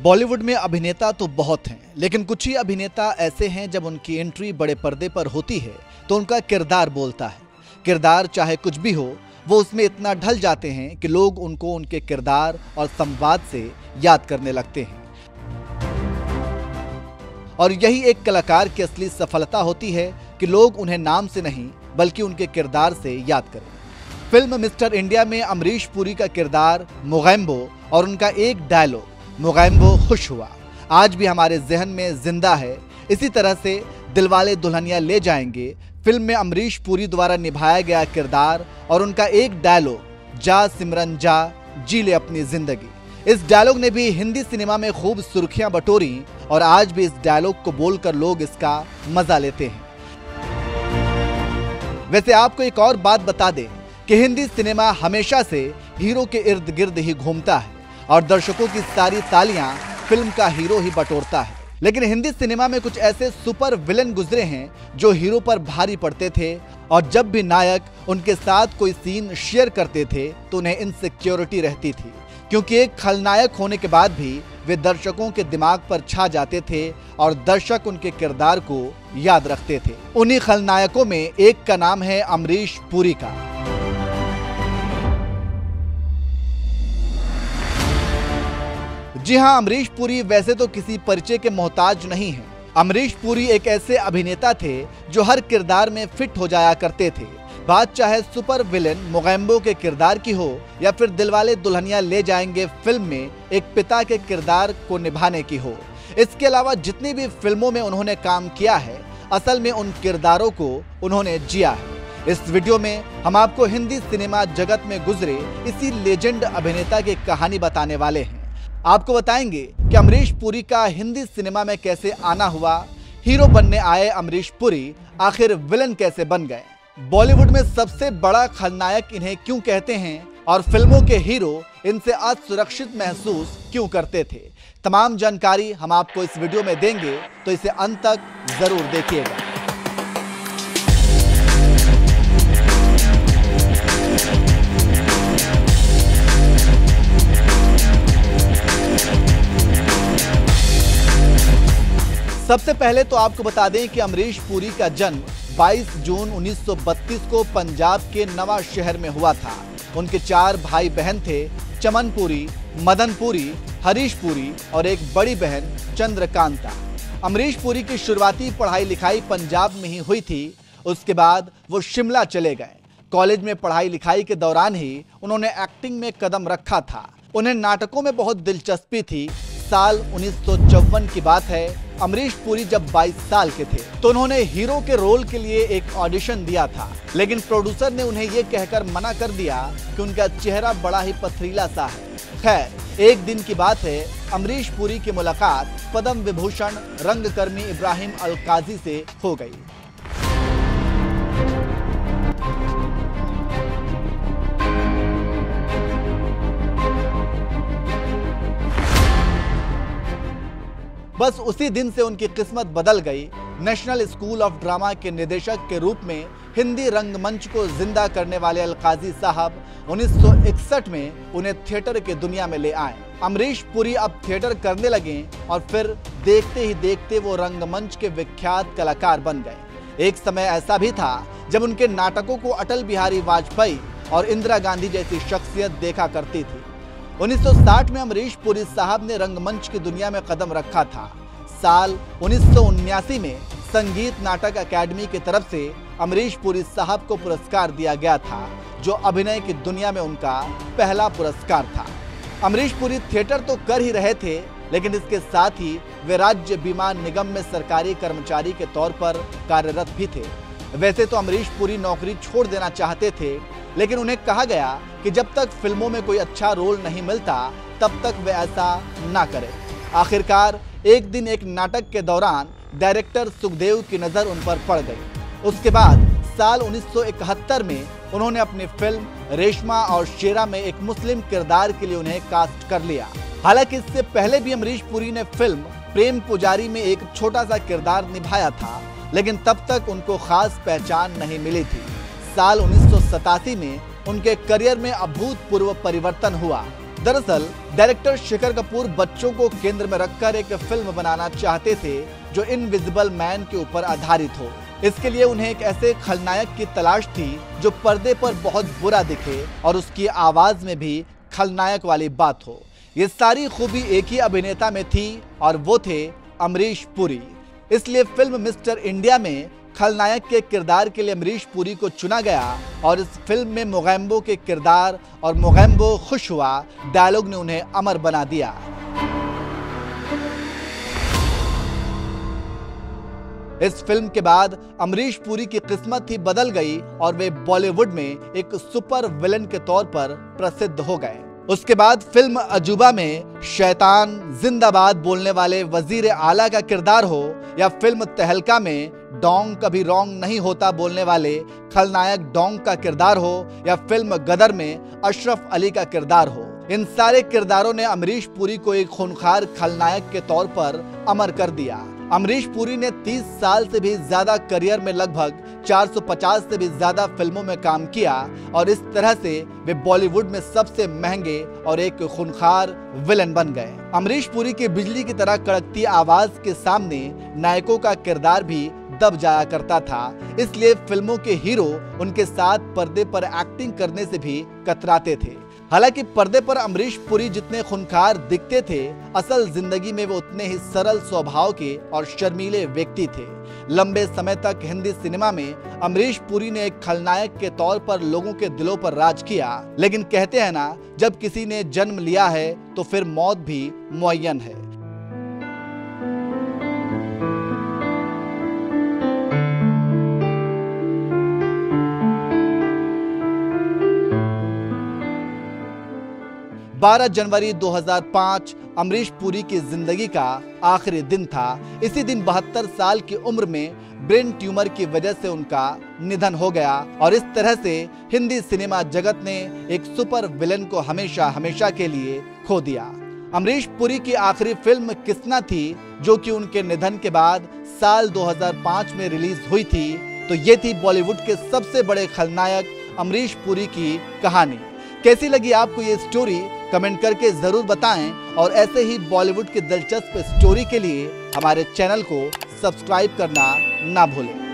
बॉलीवुड में अभिनेता तो बहुत हैं, लेकिन कुछ ही अभिनेता ऐसे हैं जब उनकी एंट्री बड़े पर्दे पर होती है तो उनका किरदार बोलता है। किरदार चाहे कुछ भी हो, वो उसमें इतना ढल जाते हैं कि लोग उनको उनके किरदार और संवाद से याद करने लगते हैं। और यही एक कलाकार की असली सफलता होती है कि लोग उन्हें नाम से नहीं बल्कि उनके किरदार से याद करें। फिल्म मिस्टर इंडिया में अमरीश पुरी का किरदार मोगैम्बो और उनका एक डायलॉग मोगैम्बो खुश हुआ आज भी हमारे जहन में जिंदा है। इसी तरह से दिलवाले दुल्हनिया ले जाएंगे फिल्म में अमरीश पुरी द्वारा निभाया गया किरदार और उनका एक डायलॉग जा सिमरन जा जी ले अपनी जिंदगी। इस डायलॉग ने भी हिंदी सिनेमा में खूब सुर्खियां बटोरी और आज भी इस डायलॉग को बोलकर लोग इसका मजा लेते हैं। वैसे आपको एक और बात बता दें कि हिंदी सिनेमा हमेशा से हीरो के इर्द गिर्द ही घूमता है और दर्शकों की सारी तालियां फिल्म का हीरो ही बटोरता है। लेकिन हिंदी सिनेमा में कुछ ऐसे सुपर विलेन गुजरे हैं जो हीरो पर भारी पड़ते थे और जब भी नायक उनके साथ कोई सीन शेयर करते थे तो उन्हें इनसिक्योरिटी रहती थी, क्योंकि एक खलनायक होने के बाद भी वे दर्शकों के दिमाग पर छा जाते थे और दर्शक उनके किरदार को याद रखते थे। उन्हीं खलनायकों में एक का नाम है अमरीश पुरी का। जी हां, अमरीश पुरी वैसे तो किसी परिचय के मोहताज नहीं हैं। अमरीश पुरी एक ऐसे अभिनेता थे जो हर किरदार में फिट हो जाया करते थे। बात चाहे सुपर विलेन मोगैम्बो के किरदार की हो या फिर दिलवाले दुल्हनिया ले जाएंगे फिल्म में एक पिता के किरदार को निभाने की हो। इसके अलावा जितनी भी फिल्मों में उन्होंने काम किया है, असल में उन किरदारों को उन्होंने जिया है। इस वीडियो में हम आपको हिंदी सिनेमा जगत में गुजरे इसी लेजेंड अभिनेता की कहानी बताने वाले हैं। आपको बताएंगे कि अमरीश पुरी का हिंदी सिनेमा में कैसे आना हुआ, हीरो बनने आए अमरीश पुरी आखिर विलन कैसे बन गए, बॉलीवुड में सबसे बड़ा खलनायक इन्हें क्यों कहते हैं और फिल्मों के हीरो इनसे असुरक्षित महसूस क्यों करते थे। तमाम जानकारी हम आपको इस वीडियो में देंगे, तो इसे अंत तक जरूर देखिएगा। सबसे पहले तो आपको बता दें कि अमरीश पुरी का जन्म 22 जून 1932 को पंजाब के नवा शहर में हुआ था। उनके 4 भाई बहन थे, चमन पुरी, मदन पुरी, हरीश पुरी और एक बड़ी बहन चंद्रकांता। अमरीश पुरी की शुरुआती पढ़ाई लिखाई पंजाब में ही हुई थी। उसके बाद वो शिमला चले गए। कॉलेज में पढ़ाई लिखाई के दौरान ही उन्होंने एक्टिंग में कदम रखा था। उन्हें नाटकों में बहुत दिलचस्पी थी। साल 1954 की बात है। अमरीश पुरी जब 22 साल के थे तो उन्होंने हीरो के रोल के लिए एक ऑडिशन दिया था, लेकिन प्रोड्यूसर ने उन्हें यह कहकर मना कर दिया कि उनका चेहरा बड़ा ही पथरीला सा है। खैर, एक दिन की बात है, अमरीश पुरी की मुलाकात पद्म विभूषण रंगकर्मी इब्राहिम अल काजी से हो गई। बस उसी दिन से उनकी किस्मत बदल गई। नेशनल स्कूल ऑफ ड्रामा के निदेशक के रूप में हिंदी रंगमंच को जिंदा करने वाले अल काजी साहब 1961 में उन्हें थिएटर के दुनिया में ले आए। अमरीश पुरी अब थिएटर करने लगे और फिर देखते ही देखते वो रंगमंच के विख्यात कलाकार बन गए। एक समय ऐसा भी था जब उनके नाटकों को अटल बिहारी वाजपेयी और इंदिरा गांधी जैसी शख्सियत देखा करती थी। 1960 में अमरीश पुरी साहब ने रंगमंच की दुनिया में कदम रखा था। साल 1979 में संगीत नाटक अकादमी की तरफ से अमरीश पुरी साहब को पुरस्कार दिया गया था, जो अभिनय की दुनिया में उनका पहला पुरस्कार था। अमरीश पुरी थिएटर तो कर ही रहे थे, लेकिन इसके साथ ही वे राज्य बीमा निगम में सरकारी कर्मचारी के तौर पर कार्यरत भी थे। वैसे तो अमरीश पुरी नौकरी छोड़ देना चाहते थे, लेकिन उन्हें कहा गया कि जब तक फिल्मों में कोई अच्छा रोल नहीं मिलता तब तक वे ऐसा ना करें। आखिरकार एक दिन एक नाटक के दौरान डायरेक्टर सुखदेव की नज़र उन पर पड़ गई। उसके बाद साल 1971 में उन्होंने अपनी फिल्म रेशमा और शेरा में एक मुस्लिम किरदार के लिए उन्हें कास्ट कर लिया। हालांकि इससे पहले भी अमरीश पुरी ने फिल्म प्रेम पुजारी में एक छोटा सा किरदार निभाया था, लेकिन तब तक उनको खास पहचान नहीं मिली थी। साल 1987 में उनके करियर में अभूतपूर्व परिवर्तन हुआ दरअसल डायरेक्टर शेखर कपूर बच्चों को केंद्र में रखकर एक फिल्म बनाना चाहते थे जो इनविजिबल मैन के ऊपर आधारित हो। इसके लिए उन्हें एक ऐसे खलनायक की तलाश थी जो पर्दे पर बहुत बुरा दिखे और उसकी आवाज में भी खलनायक वाली बात हो। ये सारी खूबी एक ही अभिनेता में थी और वो थे अमरीश पुरी। इसलिए फिल्म मिस्टर इंडिया में खलनायक के किरदार के लिए अमरीश पुरी को चुना गया और इस फिल्म में मोगैम्बो के किरदार और मोगैम्बो खुश हुआ डायलॉग ने उन्हें अमर बना दिया। इस फिल्म के बाद अमरीश पुरी की किस्मत ही बदल गई और वे बॉलीवुड में एक सुपर विलन के तौर पर प्रसिद्ध हो गए। उसके बाद फिल्म अजूबा में शैतान जिंदाबाद बोलने वाले वजीर आला का किरदार हो या फिल्म तहलका में डोंग कभी रॉन्ग नहीं होता बोलने वाले खलनायक डोंग का किरदार हो या फिल्म गदर में अशरफ अली का किरदार हो, इन सारे किरदारों ने अमरीश पुरी को एक खूंखार खलनायक के तौर पर अमर कर दिया। अमरीश पुरी ने 30 साल से भी ज्यादा करियर में लगभग 450 से भी ज्यादा फिल्मों में काम किया और इस तरह से वे बॉलीवुड में सबसे महंगे और एक खूंखार विलन बन गए। अमरीश पुरी की बिजली की तरह कड़कती आवाज के सामने नायकों का किरदार भी दब जाया करता था, इसलिए फिल्मों के हीरो उनके साथ पर्दे पर एक्टिंग करने से भी कतराते थे। हालांकि पर्दे पर अमरीश पुरी जितने खूंखार दिखते थे, असल जिंदगी में वो उतने ही सरल स्वभाव के और शर्मीले व्यक्ति थे। लंबे समय तक हिंदी सिनेमा में अमरीश पुरी ने एक खलनायक के तौर पर लोगों के दिलों पर राज किया, लेकिन कहते हैं ना, जब किसी ने जन्म लिया है तो फिर मौत भी मुअय्यन है। बारह जनवरी 2005 अमरीश पुरी की जिंदगी का आखिरी दिन था। इसी दिन 72 साल की उम्र में ब्रेन ट्यूमर की वजह से उनका निधन हो गया और इस तरह से हिंदी सिनेमा जगत ने एक सुपर विलन को हमेशा हमेशा के लिए खो दिया। अमरीश पुरी की आखिरी फिल्म किसना थी, जो कि उनके निधन के बाद साल 2005 में रिलीज हुई थी। तो ये थी बॉलीवुड के सबसे बड़े खलनायक अमरीश पुरी की कहानी। कैसी लगी आपको ये स्टोरी, कमेंट करके जरूर बताएं और ऐसे ही बॉलीवुड की दिलचस्प स्टोरी के लिए हमारे चैनल को सब्सक्राइब करना ना भूलें।